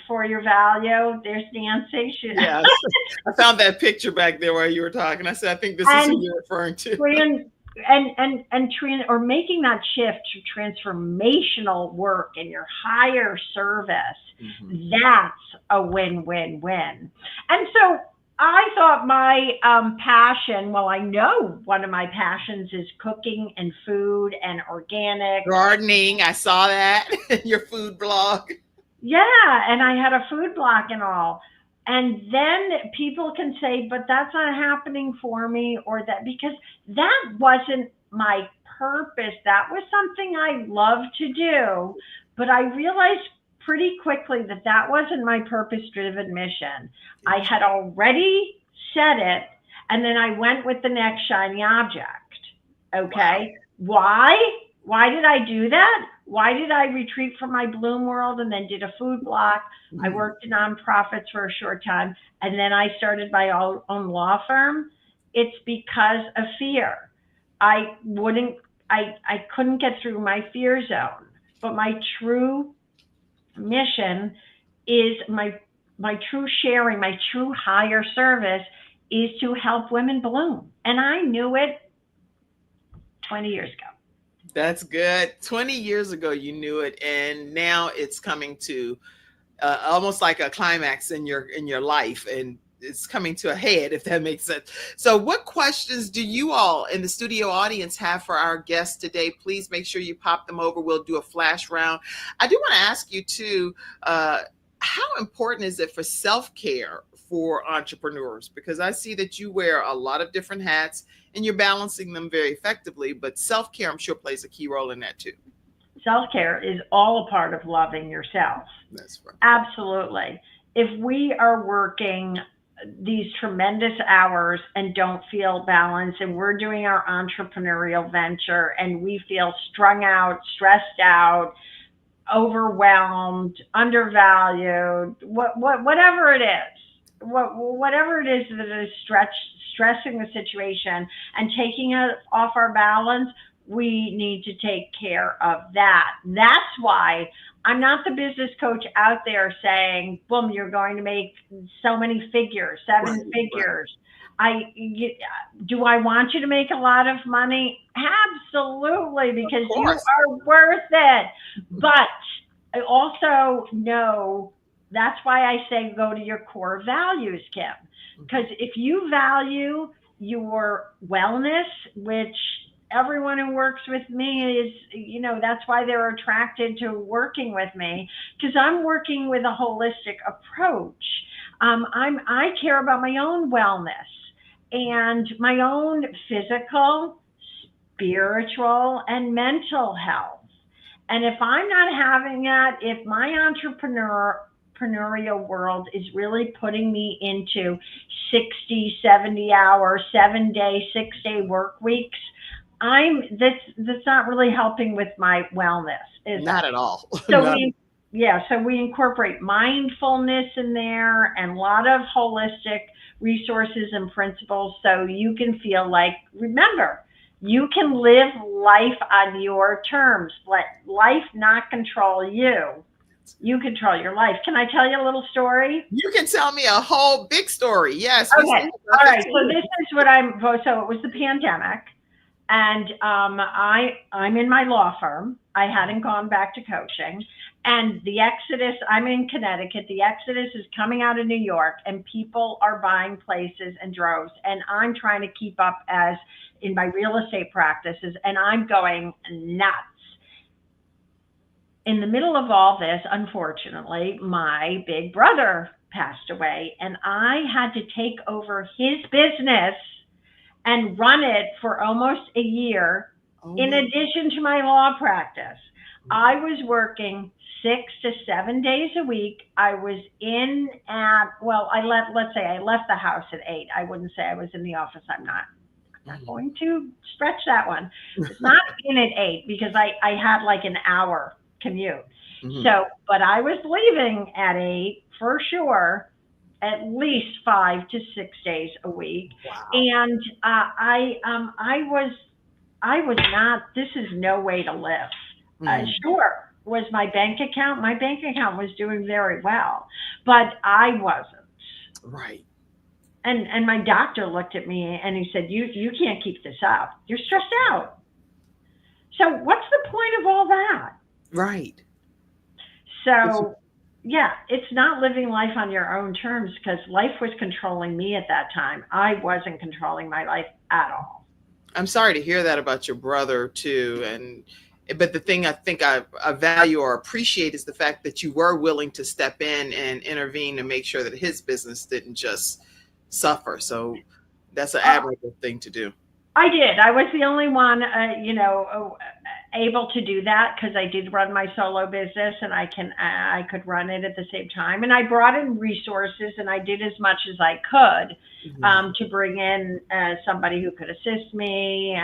for your value. There's Nancy. Yes. I found that picture back there while you were talking. I said, I think this is who you're referring to. Or making that shift to transformational work in your higher service. Mm-hmm. That's a win-win-win. And so I thought my passion, well, I know one of my passions is cooking and food and organic. Gardening. I saw that in your food blog. Yeah, and I had a food blog and all. And then people can say, but that's not happening for me, or that, because that wasn't my purpose. That was something I love to do. But I realized pretty quickly that that wasn't my purpose-driven mission. I had already said it, and then I went with the next shiny object. Okay. Wow. Why did I do that? Why did I retreat from my Bloom world and then did a food block? I worked in nonprofits for a short time, and then I started my own law firm. It's because of fear. I couldn't get through my fear zone. But my true mission is my true sharing, my true higher service is to help women bloom. And I knew it 20 years ago. That's good. 20 years ago, you knew it. And now it's coming to almost like a climax in your life. And it's coming to a head, if that makes sense. So what questions do you all in the studio audience have for our guests today? Please make sure you pop them over. We'll do a flash round. I do want to ask you too, how important is it for self-care for entrepreneurs? Because I see that you wear a lot of different hats and you're balancing them very effectively, but self-care, I'm sure, plays a key role in that too. Self-care is all a part of loving yourself. That's right. Absolutely. If we are working these tremendous hours and don't feel balanced, and we're doing our entrepreneurial venture and we feel strung out, stressed out, overwhelmed, undervalued, whatever it is, whatever it is that is stressing the situation and taking it off our balance, we need to take care of that. That's why I'm not the business coach out there saying, boom, you're going to make so many figures, seven figures. Do I want you to make a lot of money? Absolutely, because you are worth it. But I also know that's why I say go to your core values, Kim. Because if you value your wellness, which everyone who works with me is, that's why they're attracted to working with me, because I'm working with a holistic approach. I care about my own wellness and my own physical, spiritual, and mental health. And if I'm not having that, if my entrepreneurial world is really putting me into 60, 70 hour, 7-day, 6-day work weeks, that's not really helping with my wellness, is Not it? at all. So Not. we incorporate mindfulness in there and a lot of holistic resources and principles so you can feel like, remember, you can live life on your terms. Let life not control you. You control your life. Can I tell you a little story? You can tell me a whole big story. Yes, we Okay. still have All about right. 15 So this minutes. is so it was the pandemic. And I'm in my law firm. I hadn't gone back to coaching. And the exodus, I'm in Connecticut. The exodus is coming out of New York, and people are buying places in droves. And I'm trying to keep up as in my real estate practices, and I'm going nuts. In the middle of all this, unfortunately, my big brother passed away, and I had to take over his business and run it for almost a year Oh in my. addition to my law practice. I was working 6 to 7 days a week. I was in at, well, let's say I left the house at 8. I wouldn't say I was in the office. I'm not going to stretch that one. It's not in at 8 because I had like an hour commute. Mhm. So, but I was leaving at 8 for sure, at least 5 to 6 days a week. Wow. And I was not. This is no way to live. Mm. Sure, was my bank account? My bank account was doing very well, but I wasn't. Right. And my doctor looked at me and he said, "You can't keep this up. You're stressed out." So what's the point of all that? Right. It's, So yeah, it's not living life on your own terms because life was controlling me at that time. I wasn't controlling my life at all. I'm sorry to hear that about your brother too. And but the thing I think I value or appreciate is the fact that you were willing to step in and intervene to make sure that his business didn't just suffer. So that's an Uh, admirable thing to do. I did. I was the only one, able to do that because I did run my solo business and I could run it at the same time. And I brought in resources and I did as much as I could Mhm. to bring in somebody who could assist me,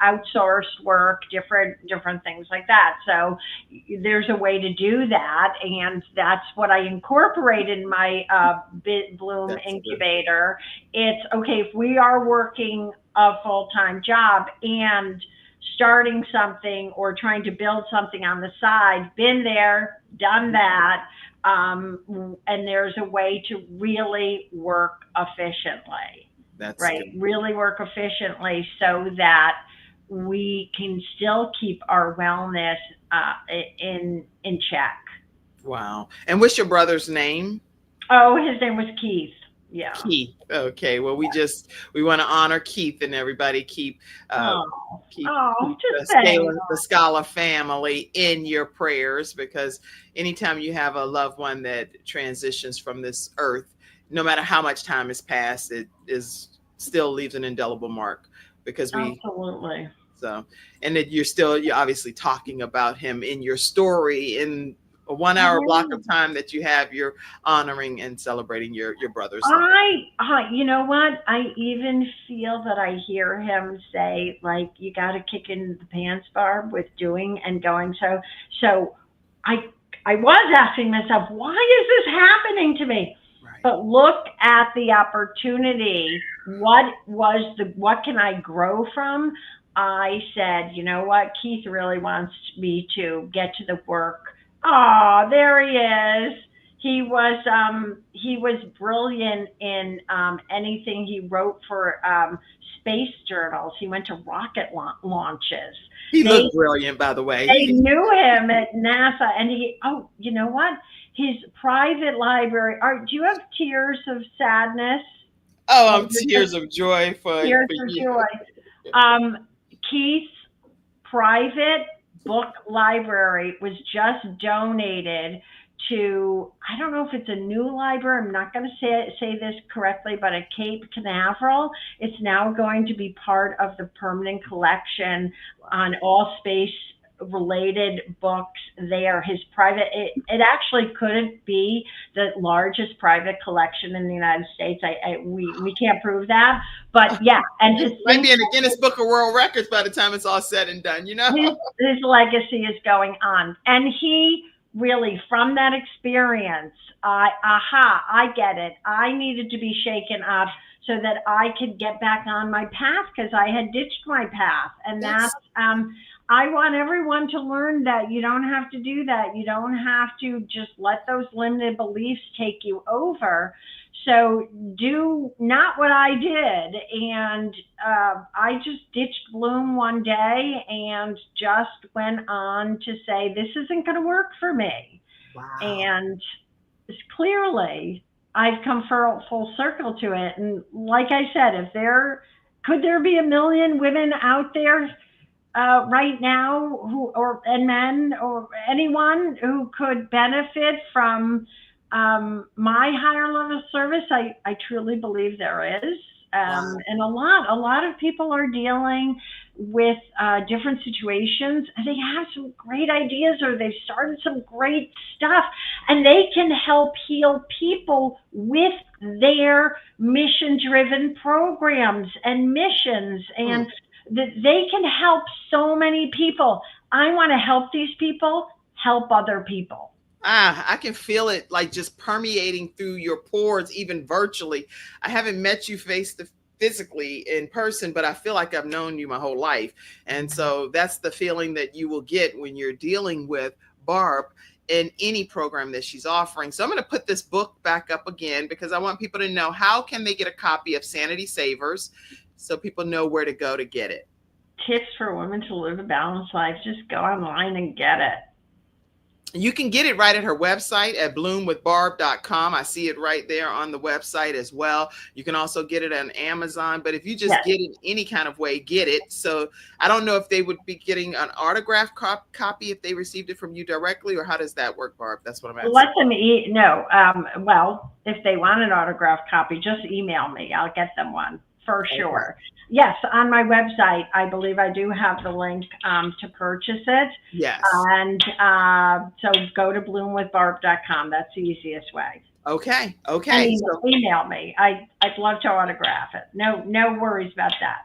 outsourced work, different things like that. So there's a way to do that, and that's what I incorporated in my Bloom That's good. incubator. It's okay if we are working a full-time job and starting something or trying to build something on the side, been there, done that, and there's a way to really work efficiently, That's right? good. Really work efficiently so that we can still keep our wellness in check. Wow. And what's your brother's name? Oh, his name was Keith. Yeah. Keith. Okay. Well, we want to honor Keith and everybody uh Oh, keep just saying. The Scala family in your prayers because anytime you have a loved one that transitions from this earth, no matter how much time has passed, it is still leaves an indelible mark because we Absolutely. so and that you're obviously talking about him in your story in a 1 hour block I of time that you have, you're honoring and celebrating your brother's life. you know what? I even feel that I hear him say, like, you got to kick in the pants, Barb, with doing and going. So I, I was asking myself, why is this happening to me? Right. But look at the opportunity. What can I grow from? I said, you know what? Keith really wants me to get to the work. Oh, there he is. He was brilliant in anything he wrote for space journals. He went to rocket launches. He They looked brilliant, by the way. they knew him at NASA, and you know what? His private library. Do you have tears of sadness? Oh, Or I'm you're tears just of joy tears for of you. joy? Keith's private book library was just donated to, I don't know if it's a new library. I'm not going to say this correctly, but at Cape Canaveral, it's now going to be part of the permanent collection on all space related books there. His private, it actually couldn't be the largest private collection in the United States. We can't prove that, but yeah. And to might think be in the Guinness Book of World Records by the time it's all said and done, his legacy is going on. And he really, from that experience, I get it. I needed to be shaken up so that I could get back on my path, because I had ditched my path. And that's, I want everyone to learn that you don't have to do that. You don't have to just let those limited beliefs take you over. So do not what I did. And I just ditched Bloom one day and just went on to say, this isn't going to work for me. Wow. And clearly I've come full circle to it. And like I said, could there be 1 million women out there right now and men or anyone who could benefit from my higher level service? I truly believe there is. Wow. And a lot of people are dealing with different situations, and they have some great ideas, or they've started some great stuff, and they can help heal people with their mission-driven programs and missions, and they can help so many people. I want to help these people help other people. I can feel it like just permeating through your pores, even virtually. I haven't met you physically in person, but I feel like I've known you my whole life. And so that's the feeling that you will get when you're dealing with Barb in any program that she's offering. So I'm going to put this book back up again, because I want people to know, how can they get a copy of Sanity Savers, so people know where to go to get it. Tips for women to live a balanced life. Just go online and get it. You can get it right at her website at bloomwithbarb.com. I see it right there on the website as well. You can also get it on Amazon, but if you just get it any kind of way, get it. So I don't know if they would be getting an autographed copy if they received it from you directly, or how does that work, Barb? That's what I'm asking. Let them well, if they want an autographed copy, just email me. I'll get them one for sure. Yes, on my website, I believe I do have the link to purchase it. Yes. And so go to bloomwithbarb.com. That's the easiest way. Okay. And email me. I'd love to autograph it. No worries about that.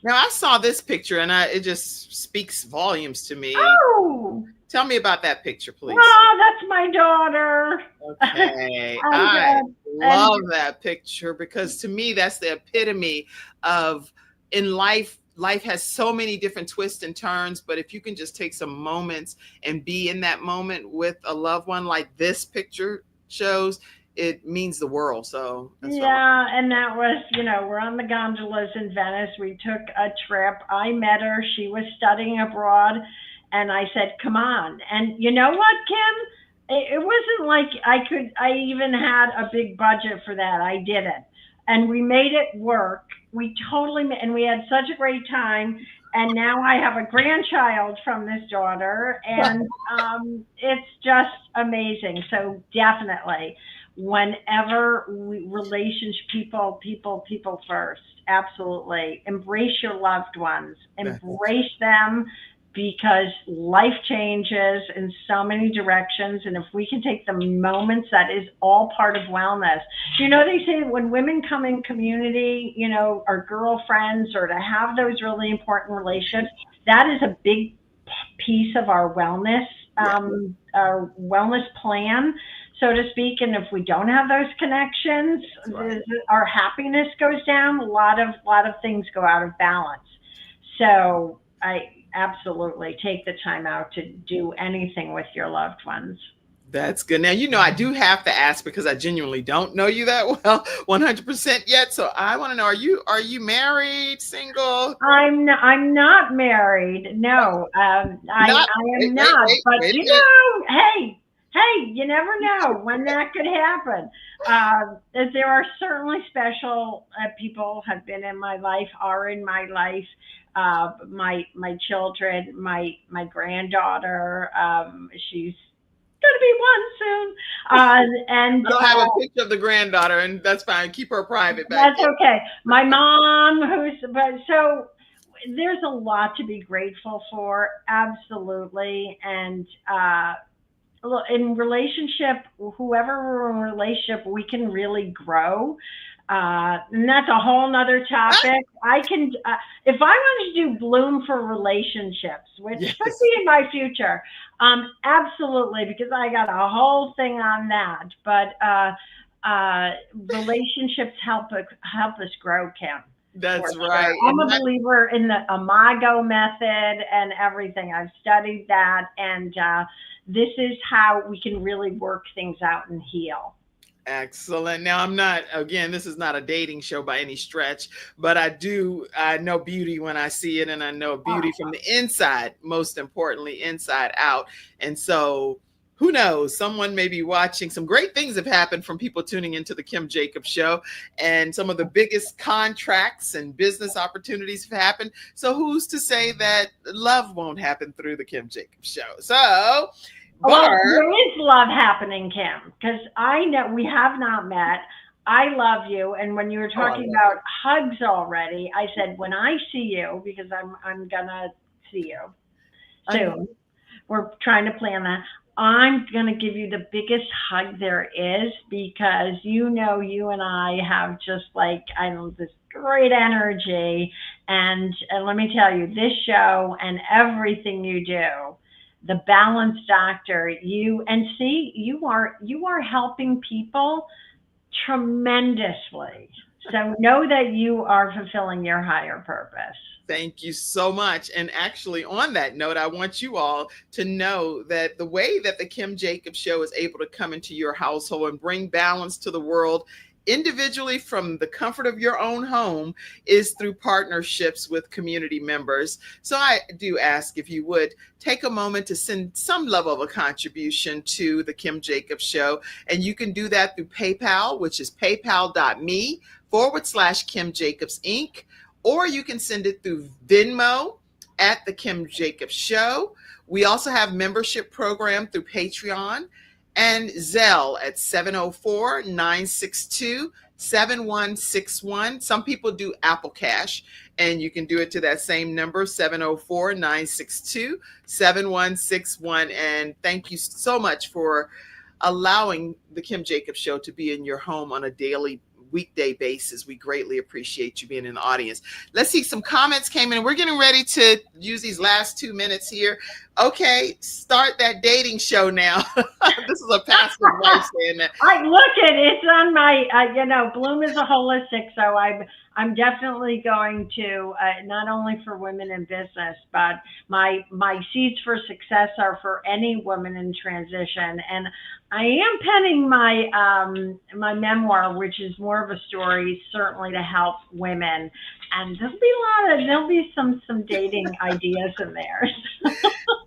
Now, I saw this picture, and it just speaks volumes to me. Oh! Tell me about that picture, please. Oh, that's my daughter. Okay. I love that picture, because to me, that's the epitome of, in life has so many different twists and turns, but if you can just take some moments and be in that moment with a loved one, like this picture shows, it means the world. So and that was, we're on the gondolas in Venice. We took a trip. I met her. She was studying abroad. And I said, come on. And you know what, Kim? It wasn't like I even had a big budget for that. I didn't. And we made it work. We had such a great time. And now I have a grandchild from this daughter. And it's just amazing. So definitely, whenever people first. Absolutely. Embrace your loved ones. Embrace them. Because life changes in so many directions. And if we can take the moments, that is all part of wellness. They say when women come in community, or girlfriends, or to have those really important relationships, that is a big piece of our wellness, our wellness plan, so to speak. And if we don't have those connections, our happiness goes down. A lot of things go out of balance. So I absolutely take the time out to do anything with your loved ones. That's good. Now, I do have to ask, because I genuinely don't know you that well, 100% yet. So I want to know, are you married, single? I'm not married. No, I am not. But hey, you never know when that could happen. There are certainly special people have been in my life, are in my life. My children, my granddaughter, she's gonna be one soon. And I don't have a picture of the granddaughter, and that's fine. Keep her private. That's okay. My mom, there's a lot to be grateful for, absolutely. And look, in relationship, whoever we're in relationship, we can really grow. And that's a whole nother topic. I can, if I wanted to do Bloom for relationships, which Yes. could be in my future, absolutely, because I got a whole thing on that. But relationships help us grow, Kim. That's For right. sure. I'm And a believer in the Imago method and everything. I've studied that, and this is how we can really work things out and heal. excellent. Now, I'm not, again, this is not a dating show by any stretch, but I know beauty when I see it, and I know beauty from the inside, most importantly, inside out. And so, who knows? Someone may be watching. Some great things have happened from people tuning into the Kim Jacobs Show, and some of the biggest contracts and business opportunities have happened. So, who's to say that love won't happen through the Kim Jacobs Show? So, Well, Barb, there is love happening, Kim, because I know we have not met. I love you, and when you were talking about hugs already, I said when I see you, because I'm gonna see you soon. We're trying to plan that. I'm gonna give you the biggest hug there is, because you know you and I have just like, I know, this great energy, and let me tell you, this show and everything you do, the Balance Doctor, you are helping people tremendously. So know that you are fulfilling your higher purpose. thank you so much. And actually, on that note, I want you all to know that the way that the Kim Jacobs Show is able to come into your household and bring balance to the world individually from the comfort of your own home is through partnerships with community members. So I do ask if you would take a moment to send some level of a contribution to the Kim Jacobs Show. And you can do that through PayPal, which is paypal.me/Kim Jacobs Inc. Or you can send it through Venmo at the Kim Jacobs Show. We also have membership program through Patreon and Zelle at 704-962-7161. Some people do Apple Cash, and you can do it to that same number, 704-962-7161. And thank you so much for allowing the Kim Jacobs Show to be in your home on a daily weekday basis. We greatly appreciate you being in the audience. Let's see, some comments came in. We're getting ready to use these last 2 minutes here. Okay, start that dating show now. This is a passive wife saying that. I look at it's on my Bloom is a holistic, so I'm definitely going to not only for women in business, but my seeds for success are for any woman in transition. And I am penning my my memoir, which is more of a story, certainly to help women. And there'll be some dating ideas in there.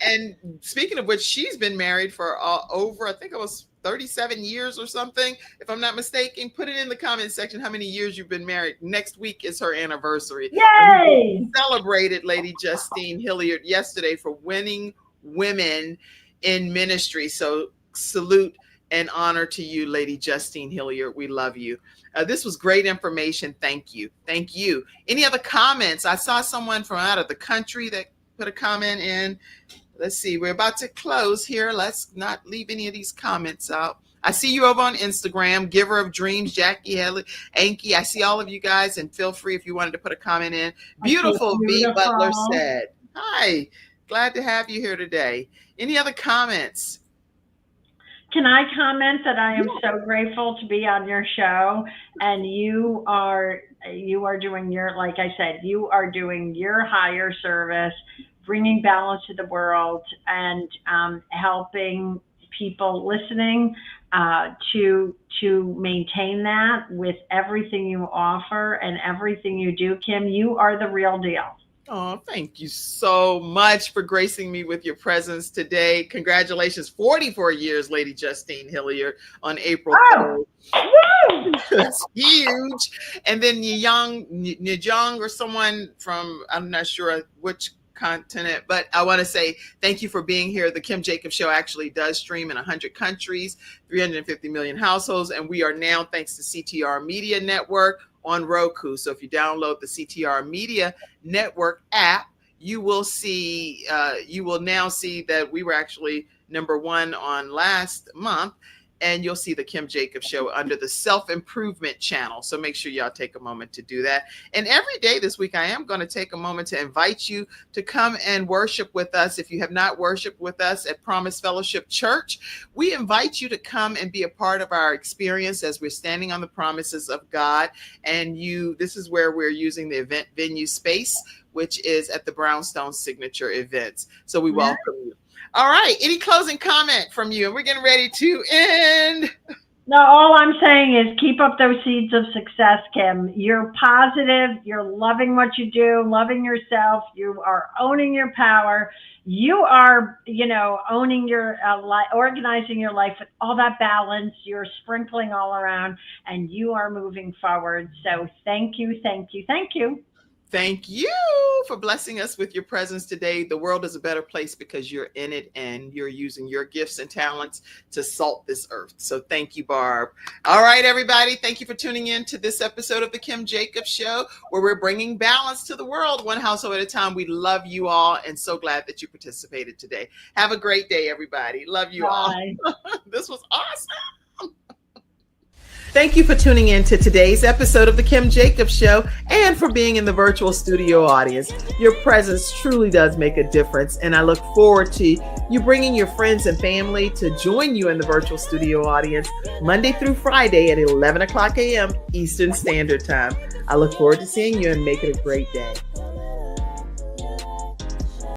And speaking of which, she's been married for over, I think it was 37 years or something, if I'm not mistaken. Put it in the comment section how many years you've been married. Next week is her anniversary. Yay! We celebrated Lady Justine Hilliard yesterday for winning women in ministry. So salute and honor to you, Lady Justine Hilliard. We love you. This was great information. Thank you. Thank you. Any other comments? I saw someone from out of the country that put a comment in. Let's see. We're about to close here. Let's not leave any of these comments out. I see you over on Instagram, Giver of Dreams, Jackie Haley, Anki. I see all of you guys, and feel free if you wanted to put a comment in. Beautiful, B. Butler said. Hi. Glad to have you here today. Any other comments? Can I comment that I am so grateful to be on your show, and you are doing your, like I said, you are doing your higher service, bringing balance to the world, and helping people listening to maintain that with everything you offer and everything you do. Kim, you are the real deal. Oh, thank you so much for gracing me with your presence today. Congratulations, 44 years, Lady Justine Hilliard, on April 3rd. That's huge. And then Nyang or someone from, I'm not sure which continent, but I want to say thank you for being here. The Kim Jacobs Show actually does stream in 100 countries, 350 million households, and we are now, thanks to CTR Media Network, on Roku. So if you download the CTR Media Network app, you will now see that we were actually number one on last month. And you'll see the Kim Jacobs Show under the self-improvement channel. So make sure y'all take a moment to do that. And every day this week, I am going to take a moment to invite you to come and worship with us. If you have not worshiped with us at Promise Fellowship Church, we invite you to come and be a part of our experience as we're standing on the promises of God. And this is where we're using the event venue space, which is at the Brownstone Signature Events. So we welcome you. All right. Any closing comment from you? And we're getting ready to end. No, all I'm saying is keep up those seeds of success, Kim. You're positive. You're loving what you do, loving yourself. You are owning your power. You are, owning your life, organizing your life with all that balance. You're sprinkling all around and you are moving forward. So thank you, thank you, thank you. Thank you for blessing us with your presence today. The world is a better place because you're in it and you're using your gifts and talents to salt this earth. So thank you, Barb. All right, everybody. Thank you for tuning in to this episode of the Kim Jacobs Show, where we're bringing balance to the world, one household at a time. We love you all and so glad that you participated today. Have a great day, everybody. Love you all. This was awesome. Thank you for tuning in to today's episode of the Kim Jacobs Show and for being in the virtual studio audience. Your presence truly does make a difference, and I look forward to you bringing your friends and family to join you in the virtual studio audience Monday through Friday at 11 o'clock a.m. Eastern Standard Time. I look forward to seeing you and make it a great day.